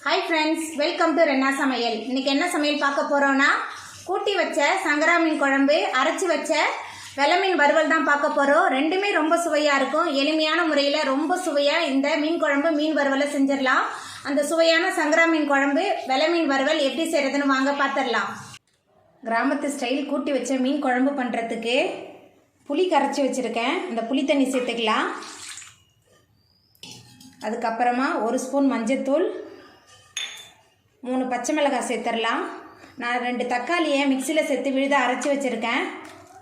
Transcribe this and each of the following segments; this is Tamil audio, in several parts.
Hi friends, welcome to Renna சமையல். இன்றைக்கி என்ன சமையல் பார்க்க போகிறோன்னா, கூட்டி வச்ச சங்கரா மீன் குழம்பு, அரைச்சி வச்ச வெலை மீன் வறுவல் தான் பார்க்க போகிறோம். ரெண்டுமே ரொம்ப சுவையாக இருக்கும். எளிமையான முறையில் ரொம்ப சுவையாக இந்த மீன் குழம்பு மீன் வறுவலை செஞ்சிடலாம். அந்த சுவையான சங்கரா மீன் குழம்பு வெலை மீன் வறுவல் எப்படி செய்கிறதுன்னு வாங்க பார்த்துடலாம். கிராமத்து ஸ்டைல் கூட்டி வச்ச மீன் குழம்பு பண்ணுறதுக்கு புளி கரைச்சி வச்சுருக்கேன். இந்த புளி தண்ணி சேர்த்துக்கலாம். அதுக்கப்புறமா 1 ஸ்பூன் மஞ்சத்தூள், 3 பச்சை மிளகாய் சேர்த்துடலாம். நான் 2 தக்காளியை மிக்சியில் சேர்த்து விழுத அரைச்சி வச்சுருக்கேன்.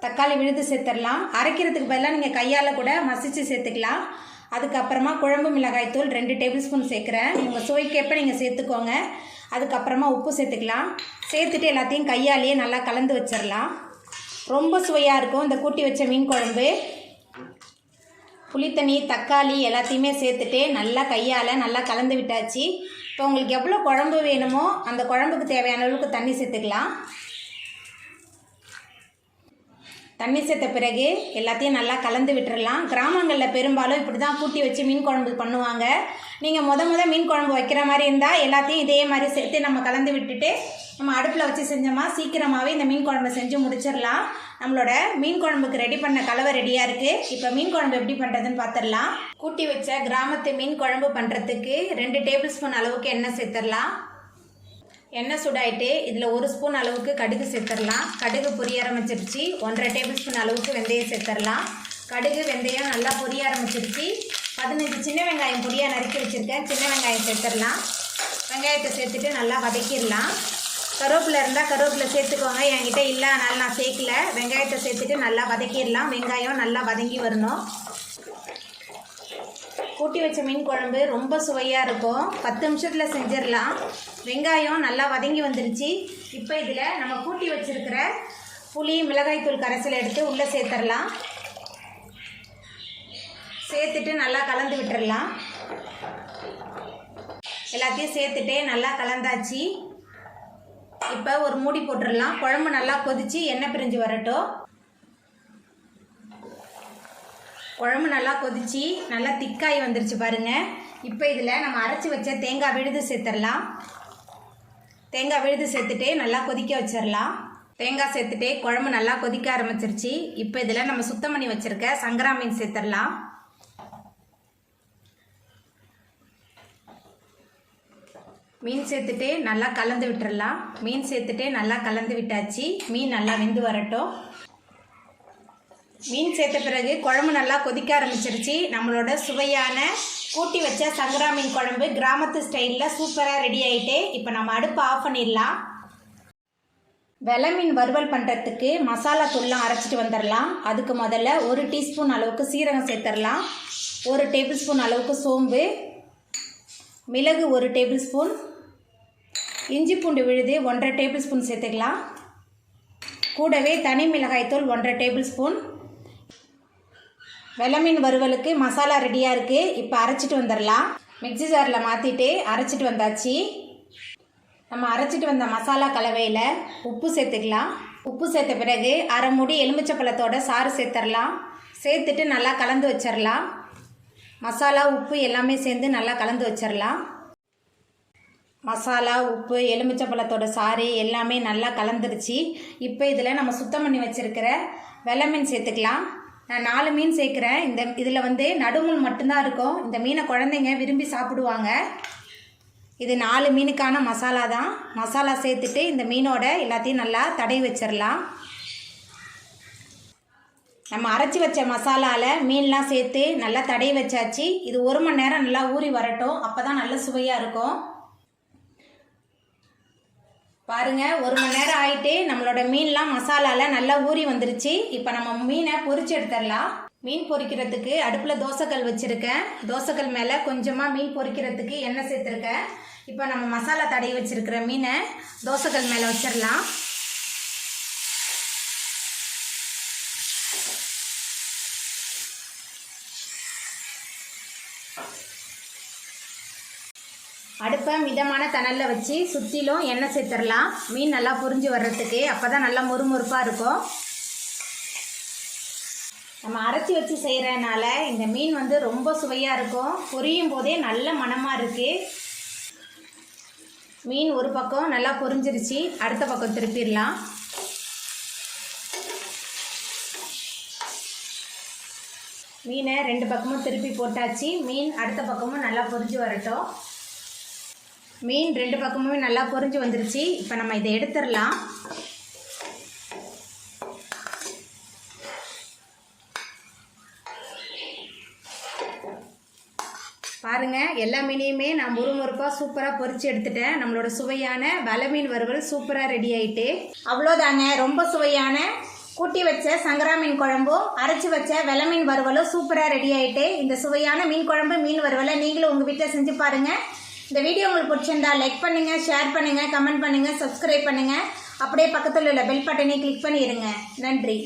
தக்காளி விழுது சேர்த்துடலாம். அரைக்கிறதுக்கு பதிலாக நீங்கள் கையால் கூட மசிச்சு சேர்த்துக்கலாம். அதுக்கப்புறமா குழம்பு மிளகாய் தூள் 2 டேபிள் ஸ்பூன் சேர்க்குறேன். உங்கள் சுவைக்கேற்ப நீங்கள் சேர்த்துக்கோங்க. அதுக்கப்புறமா உப்பு சேர்த்துக்கலாம். சேர்த்துட்டு எல்லாத்தையும் கையாலேயே நல்லா கலந்து வச்சிடலாம். ரொம்ப சுவையாக இருக்கும் இந்த கூட்டி வச்ச மீன் குழம்பு. புளித்தண்ணி, தக்காளி எல்லாத்தையுமே சேர்த்துட்டு நல்லா கையால் நல்லா கலந்து விட்டாச்சு. இப்போ உங்களுக்கு எவ்வளோ குழம்பு வேணுமோ அந்த குழம்புக்கு தேவையான அளவுக்கு தண்ணி சேர்த்துக்கலாம். தண்ணி சேர்த்த பிறகு எல்லாத்தையும் நல்லா கலந்து விட்டுறலாம். கிராமங்களில் பெரும்பாலும் இப்படி தான் கூட்டி வச்சு மீன் குழம்பு பண்ணுவாங்க. நீங்கள் முத மீன் குழம்பு வைக்கிற மாதிரி இருந்தால் எல்லாத்தையும் இதே மாதிரி சேர்த்து நம்ம கலந்து விட்டுட்டு நம்ம அடுப்பில் வச்சு செஞ்சோமா சீக்கிரமாகவே இந்த மீன் குழம்பை செஞ்சு முடிச்சிடலாம். நம்மளோட மீன் குழம்புக்கு ரெடி பண்ண கலவை ரெடியாக இருக்குது. இப்போ மீன் குழம்பு எப்படி பண்ணுறதுன்னு பார்த்துடலாம். கூட்டி வச்ச கிராமத்து மீன் குழம்பு பண்ணுறதுக்கு 2 டேபிள் ஸ்பூன் அளவுக்கு எண்ணெய் சேர்த்துடலாம். எண்ணெய் சூடாயிட்டு இதில் 1 ஸ்பூன் அளவுக்கு கடுகு சேர்த்துடலாம். கடுகு பொரிய ஆரம்பிச்சிருச்சு. 1.5 டேபிள் ஸ்பூன் அளவுக்கு வெந்தயம் சேர்த்துடலாம். கடுகு வெந்தயம் நல்லா பொரிய ஆரம்பிச்சிருச்சு. 15 சின்ன வெங்காயம் பொடியாக நறுக்கி வச்சுருக்கேன். சின்ன வெங்காயம் சேர்த்துடலாம். வெங்காயத்தை சேர்த்துட்டு நல்லா வதக்கிடலாம். கருவேப்பிலை இருந்தால் கருவேப்பிலை சேர்த்துக்கோங்க. என்கிட்ட இல்லை, அதனால் நான் சேர்க்கல. வெங்காயத்தை சேர்த்துட்டு நல்லா வதக்கிடலாம். வெங்காயம் நல்லா வதங்கி வரணும். கூட்டி வச்ச மீன் குழம்பு ரொம்ப சுவையாக இருக்கும். 10 நிமிஷத்தில் செஞ்சிடலாம். வெங்காயம் நல்லா வதங்கி வந்துருச்சு. இப்போ இதில் நம்ம கூட்டி வச்சுருக்கிற புளி மிளகாய்த்தூள் கரைசல் எடுத்து உள்ளே சேர்த்துடலாம். சேர்த்துட்டு நல்லா கலந்து விட்டுடலாம். எல்லாத்தையும் சேர்த்துட்டு நல்லா கலந்தாச்சு. இப்போ ஒரு மூடி போட்டுடலாம். குழம்பு நல்லா கொதித்து எண்ணெய் பிரிஞ்சு வரட்டும். குழம்பு நல்லா கொதித்து நல்லா திக்காய் வந்துருச்சு பாருங்கள். இப்போ இதில் நம்ம அரைச்சி வச்ச தேங்காய் விழுது சேர்த்துடலாம். தேங்காய் விழுது சேர்த்துட்டு நல்லா கொதிக்க வச்சிடலாம். தேங்காய் சேர்த்துட்டு குழம்பு நல்லா கொதிக்க ஆரம்பிச்சிருச்சு. இப்போ இதில் நம்ம சுத்தம் பண்ணி வச்சுருக்க சங்கரா மீன் சேர்த்துடலாம். மீன் சேர்த்துட்டு நல்லா கலந்து விட்டுறலாம். மீன் சேர்த்துட்டு நல்லா கலந்து விட்டாச்சு. மீன் நல்லா வெந்து வரட்டும். மீன் சேர்த்த பிறகு குழம்பு நல்லா கொதிக்க ஆரம்பிச்சிருச்சு. நம்மளோட சுவையான கூட்டி வச்ச சங்கரா மீன் குழம்பு கிராமத்து ஸ்டைலில் சூப்பராக ரெடி ஆகிட்டு இப்போ நம்ம அடுப்பை ஆஃப் பண்ணிடலாம். வெலை மீன் வறுவல் பண்ணுறதுக்கு மசாலா தூள்லாம் அரைச்சிட்டு வந்துடலாம். அதுக்கு முதல்ல 1 டீஸ்பூன் அளவுக்கு சீரகம் சேர்த்துடலாம். 1 டேபிள் ஸ்பூன் அளவுக்கு சோம்பு, மிளகு 1 டேபிள் ஸ்பூன், இஞ்சி பூண்டு விழுது 1.5 டேபிள் ஸ்பூன் சேர்த்துக்கலாம். கூடவே தனி மிளகாய்த்தூள் 1.5 டேபிள் ஸ்பூன். வெலை மீன் வறுவலுக்கு மசாலா ரெடியாக இருக்குது. இப்போ அரைச்சிட்டு வந்துடலாம். மிக்ஸி ஜாரில் மாற்றிட்டு அரைச்சிட்டு வந்தாச்சு. நம்ம அரைச்சிட்டு வந்த மசாலா கலவையில் உப்பு சேர்த்துக்கலாம். உப்பு சேர்த்த பிறகு 1/2 மூடி எலுமிச்சப்பழத்தோட சாறு சேர்த்துடலாம். சேர்த்துட்டு நல்லா கலந்து வச்சிடலாம். மசாலா உப்பு எல்லாமே சேர்ந்து நல்லா கலந்து வச்சிடலாம். மசாலா உப்பு எலுமிச்சப்பழத்தோட சாறு எல்லாமே நல்லா கலந்துருச்சு. இப்போ இதில் நம்ம சுத்தம் பண்ணி வச்சுருக்கிற வெலை மீன் சேர்த்துக்கலாம். நான் 4 மீன் சேர்க்குறேன். இதில் நடுமுள் மட்டும்தான் இருக்கும். இந்த மீனை குழந்தைங்க விரும்பி சாப்பிடுவாங்க. இது 4 மீனுக்கான மசாலா தான். மசாலா சேர்த்துட்டு இந்த மீனோட எல்லாத்தையும் நல்லா தடவி வச்சிடலாம். நம்ம அரைச்சி வச்ச மசாலாவில் மீன்லாம் சேர்த்து நல்லா தடவி வச்சாச்சு. இது 1 மணி நேரம் நல்லா ஊறி வரட்டும். அப்போ தான் நல்ல சுவையாக இருக்கும். பாருங்கள், 1 மணி நேரம் ஆகிட்டு நம்மளோட மீன்லாம் மசாலாவில் நல்லா ஊறி வந்துருச்சு. இப்போ நம்ம மீனை பொரிச்சு எடுத்துடலாம். மீன் பொரிக்கிறதுக்கு அடுப்பில் தோசைக்கல் வச்சுருக்கேன். தோசைக்கல் மேலே கொஞ்சமாக மீன் பொரிக்கிறதுக்கு எண்ணெய் சேர்த்துருக்கேன். இப்போ நம்ம மசாலா தடவி வச்சுருக்கிற மீனை தோசைக்கல் மேலே வச்சிடலாம். அடுப்பை மிதமான தணலில் வச்சு சுற்றிலும் எண்ணெய் சேர்த்துடலாம். மீன் நல்லா பொரிஞ்சு வர்றதுக்கு. அப்போ தான் நல்லா மொறுமொறுப்பாக இருக்கும். நம்ம அரைச்சி வச்சு செய்கிறனால இந்த மீன் ரொம்ப சுவையாக இருக்கும். பொரியும் போதே நல்ல மணமாக இருக்குது. மீன் ஒரு பக்கம் நல்லா பொரிஞ்சிருச்சு, அடுத்த பக்கம் திருப்பிடலாம். மீனை 2 பக்கமும் திருப்பி போட்டாச்சு. மீன் அடுத்த பக்கமும் நல்லா பொரிஞ்சு வரட்டும். மீன் 2 பக்கமுமே நல்லா பொரிஞ்சு வந்துருச்சு. இப்போ நம்ம இதை எடுத்துடலாம். பாருங்கள், எல்லா மீனையுமே நான் முறுமுறுப்பாக சூப்பராக பொரிச்சு எடுத்துட்டேன். நம்மளோட சுவையான வலை மீன் வறுவல் சூப்பராக ரெடி ஆகிட்டு. அவ்வளோதாங்க, ரொம்ப சுவையான கூட்டி வச்ச சங்கரா மீன் குழம்பும் அரைச்சி வச்ச வெலை மீன் வறுவலும் சூப்பராக ரெடி ஆகிட்டு. இந்த சுவையான மீன் குழம்பு மீன் வறுவலை நீங்களும் உங்கள் வீட்டில் செஞ்சு பாருங்கள். இந்த வீடியோ உங்களுக்கு பிடிச்சிருந்தா லைக் பண்ணுங்கள், ஷேர் பண்ணுங்கள், கமெண்ட் பண்ணுங்கள், சப்ஸ்கிரைப் பண்ணுங்கள். அப்படியே பக்கத்தில் உள்ள பெல் பட்டனை கிளிக் பண்ணிடுங்க. நன்றி.